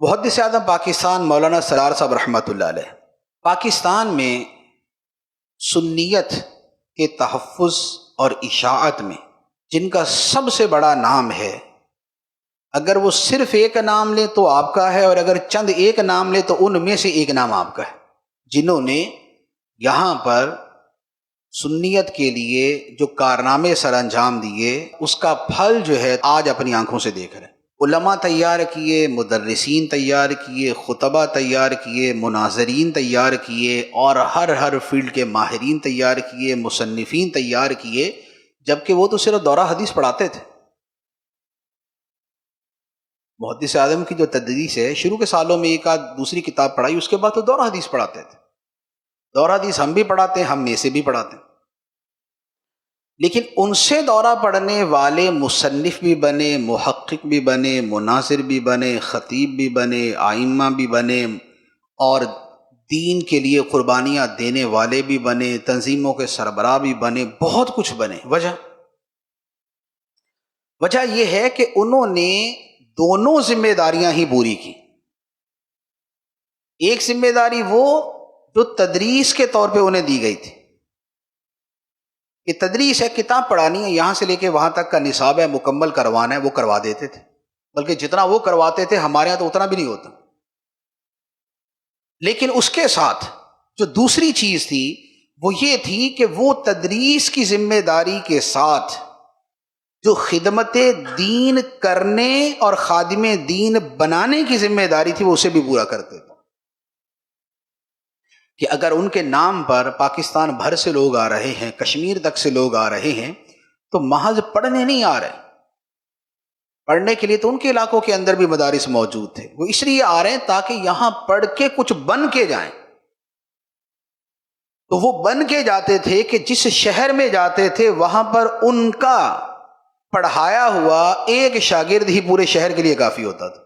محدث اعظم پاکستان مولانا سرار صاحب رحمۃ اللہ علیہ پاکستان میں سنیت کے تحفظ اور اشاعت میں جن کا سب سے بڑا نام ہے، اگر وہ صرف ایک نام لے تو آپ کا ہے، اور اگر چند ایک نام لے تو ان میں سے ایک نام آپ کا ہے، جنہوں نے یہاں پر سنیت کے لیے جو کارنامے سر انجام دیے اس کا پھل جو ہے آج اپنی آنکھوں سے دیکھ رہے ہیں۔ علماء تیار کیے، مدرسین تیار کیے، خطبہ تیار کیے، مناظرین تیار کیے، اور ہر فیلڈ کے ماہرین تیار کیے، مصنفین تیار کیے، جبکہ وہ تو صرف دورہ حدیث پڑھاتے تھے۔ محدث اعظم کی جو تدریس ہے، شروع کے سالوں میں ایک آدھ دوسری کتاب پڑھائی، اس کے بعد تو دورہ حدیث پڑھاتے تھے۔ دورہ حدیث ہم بھی پڑھاتے ہیں، ہم میں سے بھی پڑھاتے ہیں، لیکن ان سے دورہ پڑھنے والے مصنف بھی بنے، محقق بھی بنے، مناظر بھی بنے، خطیب بھی بنے، ائمہ بھی بنے، اور دین کے لیے قربانیاں دینے والے بھی بنے، تنظیموں کے سربراہ بھی بنے، بہت کچھ بنے۔ وجہ یہ ہے کہ انہوں نے دونوں ذمہ داریاں ہی پوری کی۔ ایک ذمہ داری وہ جو تدریس کے طور پہ انہیں دی گئی تھی کہ تدریس ہے، کتاب پڑھانی ہے، یہاں سے لے کے وہاں تک کا نصاب ہے، مکمل کروانا ہے، وہ کروا دیتے تھے، بلکہ جتنا وہ کرواتے تھے ہمارے یہاں تو اتنا بھی نہیں ہوتا۔ لیکن اس کے ساتھ جو دوسری چیز تھی وہ یہ تھی کہ وہ تدریس کی ذمہ داری کے ساتھ جو خدمت دین کرنے اور خادم دین بنانے کی ذمہ داری تھی وہ اسے بھی پورا کرتے تھے، کہ اگر ان کے نام پر پاکستان بھر سے لوگ آ رہے ہیں، کشمیر تک سے لوگ آ رہے ہیں، تو محض پڑھنے نہیں آ رہے، پڑھنے کے لیے تو ان کے علاقوں کے اندر بھی مدارس موجود تھے، وہ اس لیے آ رہے ہیں تاکہ یہاں پڑھ کے کچھ بن کے جائیں۔ تو وہ بن کے جاتے تھے کہ جس شہر میں جاتے تھے وہاں پر ان کا پڑھایا ہوا ایک شاگرد ہی پورے شہر کے لیے کافی ہوتا تھا۔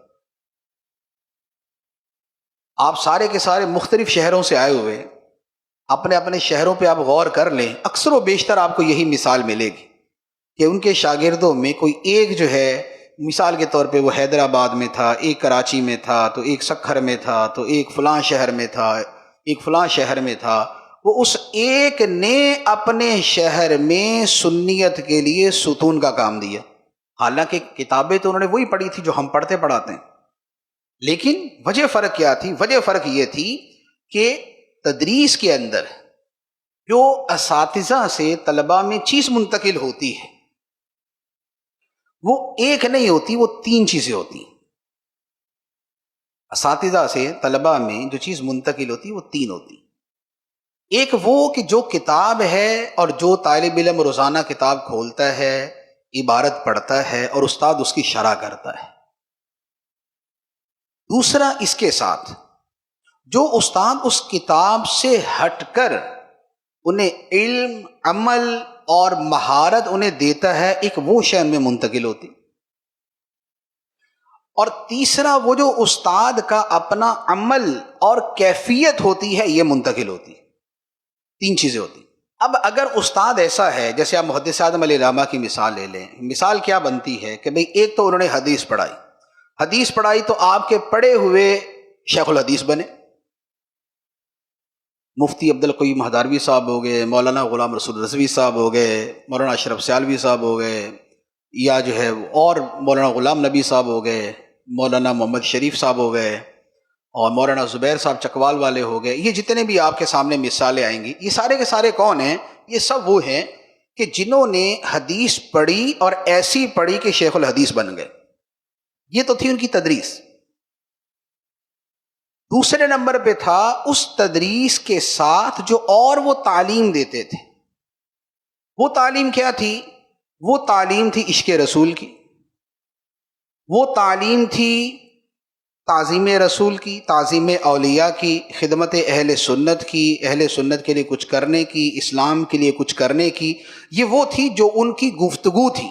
آپ سارے کے سارے مختلف شہروں سے آئے ہوئے، اپنے اپنے شہروں پہ آپ غور کر لیں، اکثر و بیشتر آپ کو یہی مثال ملے گی کہ ان کے شاگردوں میں کوئی ایک جو ہے، مثال کے طور پہ وہ حیدرآباد میں تھا، ایک کراچی میں تھا، تو ایک سکھر میں تھا، تو ایک فلاں شہر میں تھا، ایک فلاں شہر میں تھا۔ وہ اس ایک نے اپنے شہر میں سنیت کے لیے ستون کا کام دیا، حالانکہ کتابیں تو انہوں نے وہی پڑھی تھی جو ہم پڑھتے پڑھاتے ہیں، لیکن وجہ فرق کیا تھی؟ وجہ فرق یہ تھی کہ تدریس کے اندر جو اساتذہ سے طلباء میں چیز منتقل ہوتی ہے وہ ایک نہیں ہوتی، وہ تین چیزیں ہوتی ہیں۔ اساتذہ سے طلباء میں جو چیز منتقل ہوتی ہے وہ تین ہوتی ہیں۔ ایک وہ کہ جو کتاب ہے اور جو طالب علم روزانہ کتاب کھولتا ہے، عبارت پڑھتا ہے اور استاد اس کی شرح کرتا ہے۔ دوسرا اس کے ساتھ جو استاد اس کتاب سے ہٹ کر انہیں علم، عمل اور مہارت انہیں دیتا ہے، ایک وہ شے ان میں منتقل ہوتی۔ اور تیسرا وہ جو استاد کا اپنا عمل اور کیفیت ہوتی ہے یہ منتقل ہوتی۔ تین چیزیں ہوتی۔ اب اگر استاد ایسا ہے، جیسے آپ محدث اعظم علیہ الرحمہ کی مثال لے لیں، مثال کیا بنتی ہے کہ بھئی ایک تو انہوں نے حدیث پڑھائی تو آپ کے پڑھے ہوئے شیخ الحدیث بنے، مفتی عبد القیوم ہداروی صاحب ہو گئے، مولانا غلام رسول رضوی صاحب ہو گئے، مولانا اشرف سیالوی صاحب ہو گئے، یا جو ہے اور مولانا غلام نبی صاحب ہو گئے، مولانا محمد شریف صاحب ہو گئے، اور مولانا زبیر صاحب چکوال والے ہو گئے۔ یہ جتنے بھی آپ کے سامنے مثالیں آئیں گی، یہ سارے کے سارے کون ہیں؟ یہ سب وہ ہیں کہ جنہوں نے حدیث پڑھی اور ایسی پڑھی کہ شیخ الحدیث بن گئے۔ یہ تو تھی ان کی تدریس۔ دوسرے نمبر پہ تھا اس تدریس کے ساتھ جو اور وہ تعلیم دیتے تھے۔ وہ تعلیم کیا تھی؟ وہ تعلیم تھی عشق رسول کی، وہ تعلیم تھی تعظیم رسول کی، تعظیم اولیاء کی، خدمت اہل سنت کی، اہل سنت کے لیے کچھ کرنے کی، اسلام کے لیے کچھ کرنے کی۔ یہ وہ تھی جو ان کی گفتگو تھی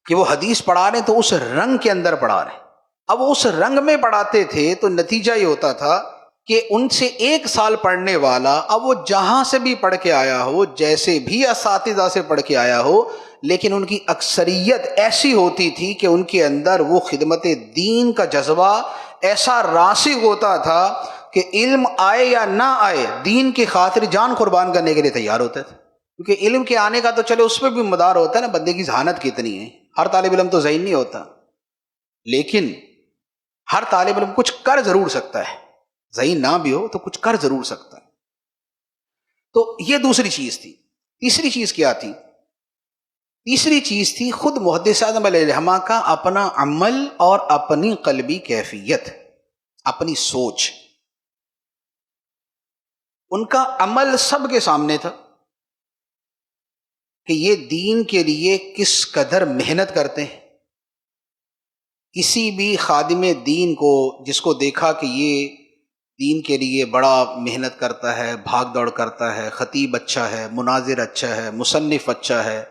کہ وہ حدیث پڑھا رہے ہیں تو اس رنگ کے اندر پڑھا رہے ہیں۔ اب وہ اس رنگ میں پڑھاتے تھے تو نتیجہ یہ ہوتا تھا کہ ان سے ایک سال پڑھنے والا اب وہ جہاں سے بھی پڑھ کے آیا ہو، جیسے بھی اساتذہ سے پڑھ کے آیا ہو، لیکن ان کی اکثریت ایسی ہوتی تھی کہ ان کے اندر وہ خدمت دین کا جذبہ ایسا راسخ ہوتا تھا کہ علم آئے یا نہ آئے دین کی خاطر جان قربان کرنے کے لیے تیار ہوتے تھے. کیونکہ علم کے آنے کا تو چلے اس پہ بھی مدار ہوتا ہے نا، بندے کی ذہانت کتنی ہے. ہر طالب علم تو ذہین نہیں ہوتا، لیکن ہر طالب علم کچھ کر ضرور سکتا ہے، ذہین نہ بھی ہو تو کچھ کر ضرور سکتا ہے. تو یہ دوسری چیز تھی. تیسری چیز کیا تھی؟ تیسری چیز تھی خود محدث اعظم علیہ الرحمہ کا اپنا عمل اور اپنی قلبی کیفیت، اپنی سوچ. ان کا عمل سب کے سامنے تھا کہ یہ دین کے لیے کس قدر محنت کرتے ہیں. کسی بھی خادم دین کو جس کو دیکھا کہ یہ دین کے لیے بڑا محنت کرتا ہے، بھاگ دوڑ کرتا ہے، خطیب اچھا ہے، مناظر اچھا ہے، مصنف اچھا ہے،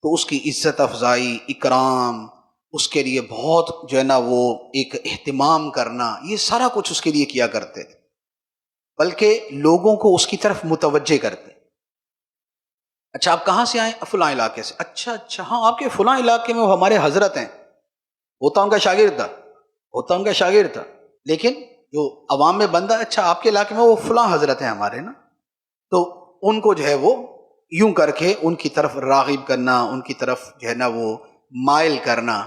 تو اس کی عزت افزائی، اکرام، اس کے لیے بہت جو ہے نا وہ ایک اہتمام کرنا، یہ سارا کچھ اس کے لیے کیا کرتے تھے. بلکہ لوگوں کو اس کی طرف متوجہ کرتے. اچھا آپ کہاں سے آئے؟ فلاں علاقے سے. اچھا ہاں آپ کے فلاں علاقے میں وہ ہمارے حضرت ہیں. ہوتا ان کا شاگرد تھا، لیکن جو عوام میں بندہ، اچھا آپ کے علاقے میں وہ فلاں حضرت ہیں ہمارے نا، تو ان کو جو ہے وہ یوں کر کے ان کی طرف راغب کرنا، ان کی طرف جو ہے نا وہ مائل کرنا.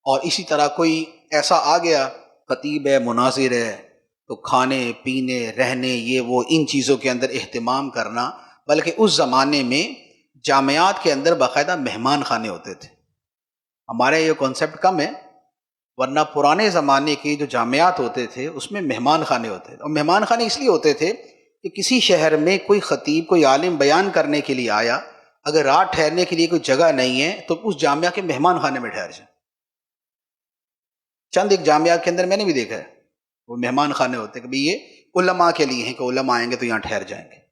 اور اسی طرح کوئی ایسا آ گیا خطیب ہے، مناظر ہے، تو کھانے پینے رہنے یہ وہ ان چیزوں کے اندر اہتمام کرنا. بلکہ اس زمانے میں جامعات کے اندر باقاعدہ مہمان خانے ہوتے تھے. ہمارے یہ کانسیپٹ کم ہے، ورنہ پرانے زمانے کے جو جامعات ہوتے تھے اس میں مہمان خانے ہوتے تھے. اور مہمان خانے اس لیے ہوتے تھے کہ کسی شہر میں کوئی خطیب، کوئی عالم بیان کرنے کے لیے آیا، اگر رات ٹھہرنے کے لیے کوئی جگہ نہیں ہے تو اس جامعہ کے مہمان خانے میں ٹھہر جائیں. چند ایک جامعہ کے اندر میں نے بھی دیکھا ہے وہ مہمان خانے ہوتے ہیں کہ بھئی یہ علماء کے لیے ہیں کہ علماء آئیں گے تو یہاں ٹھہر جائیں گے.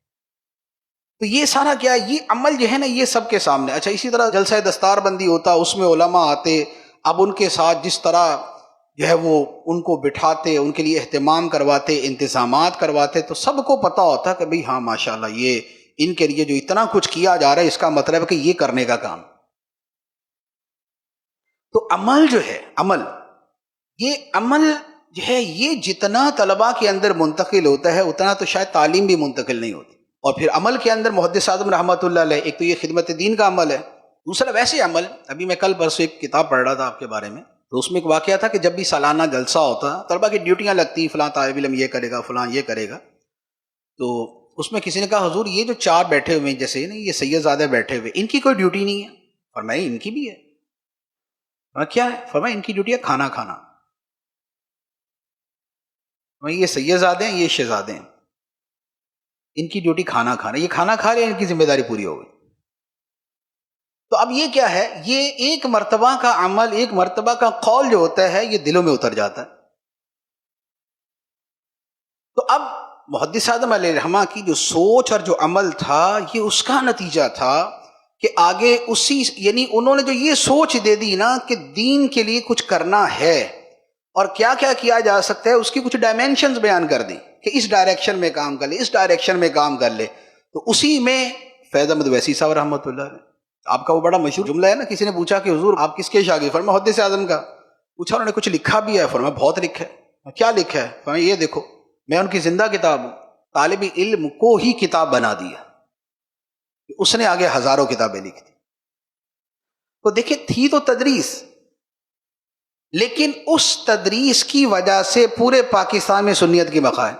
تو یہ سارا کیا، یہ عمل جو ہے نا یہ سب کے سامنے. اچھا اسی طرح جلسہ دستار بندی ہوتا، اس میں علماء آتے. اب ان کے ساتھ جس طرح جو ہے وہ ان کو بٹھاتے، ان کے لیے اہتمام کرواتے، انتظامات کرواتے، تو سب کو پتہ ہوتا کہ بھئی ہاں ماشاءاللہ یہ ان کے لیے جو اتنا کچھ کیا جا رہا ہے اس کا مطلب ہے کہ یہ کرنے کا کام. تو عمل جو ہے، عمل جو ہے یہ جتنا طلباء کے اندر منتقل ہوتا ہے اتنا تو شاید تعلیم بھی منتقل نہیں ہوتی. اور پھر عمل کے اندر محدث اعظم رحمۃ اللہ علیہ، ایک تو یہ خدمت دین کا عمل ہے، دوسرا ویسے عمل. ابھی میں کل پرسوں ایک کتاب پڑھ رہا تھا آپ کے بارے میں، تو اس میں ایک واقعہ تھا کہ جب بھی سالانہ جلسہ ہوتا طلباء کی ڈیوٹیاں لگتی، فلاں طالب علم یہ کرے گا، فلاں یہ کرے گا. تو اس میں کسی نے کہا حضور یہ جو چار بیٹھے ہوئے ہیں جیسے نا یہ سید زادہ بیٹھے ہوئے، ان کی کوئی ڈیوٹی نہیں ہے؟ فرمایا ان کی بھی ہے. کیا ہے؟ فرمایا ان کی ڈیوٹی ہے کھانا کھانا. یہ سید زادے ہیں، یہ شہزادے ہیں، ان کی ڈیوٹی کھانا کھانا. یہ کھانا کھا رہے ہیں، ان کی ذمہ داری پوری ہو گئی. تو اب یہ کیا ہے؟ یہ ایک مرتبہ کا عمل، ایک مرتبہ کا قول جو ہوتا ہے یہ دلوں میں اتر جاتا ہے. تو اب محدث اعظم علیہ الرحمہ کی جو سوچ اور جو عمل تھا یہ اس کا نتیجہ تھا کہ آگے اسی، یعنی انہوں نے جو یہ سوچ دے دی نا کہ دین کے لیے کچھ کرنا ہے اور کیا کیا کیا جا سکتا ہے، اس کی کچھ ڈائمینشنز بیان کر دی کہ اس ڈائریکشن میں کام کر لے، اس ڈائریکشن میں کام کر لے. تو اسی میں فیض احمد ویسی صاحب رحمۃ اللہ علیہ، آپ کا وہ بڑا مشہور جملہ ہے نا، کسی نے پوچھا کہ حضور آپ کس کے شاگرد؟ فرمایا محدث اعظم کا. پوچھا انہوں نے کچھ لکھا بھی ہے؟ فرمایا بہت لکھا ہے. کیا لکھا ہے؟ فرمایا یہ دیکھو میں ان کی زندہ کتاب ہوں. طالب علم کو ہی کتاب بنا دیا، اس نے آگے ہزاروں کتابیں لکھی تھی. تو دیکھیں تھی تو تدریس، لیکن اس تدریس کی وجہ سے پورے پاکستان میں سنیت کی بقا ہے.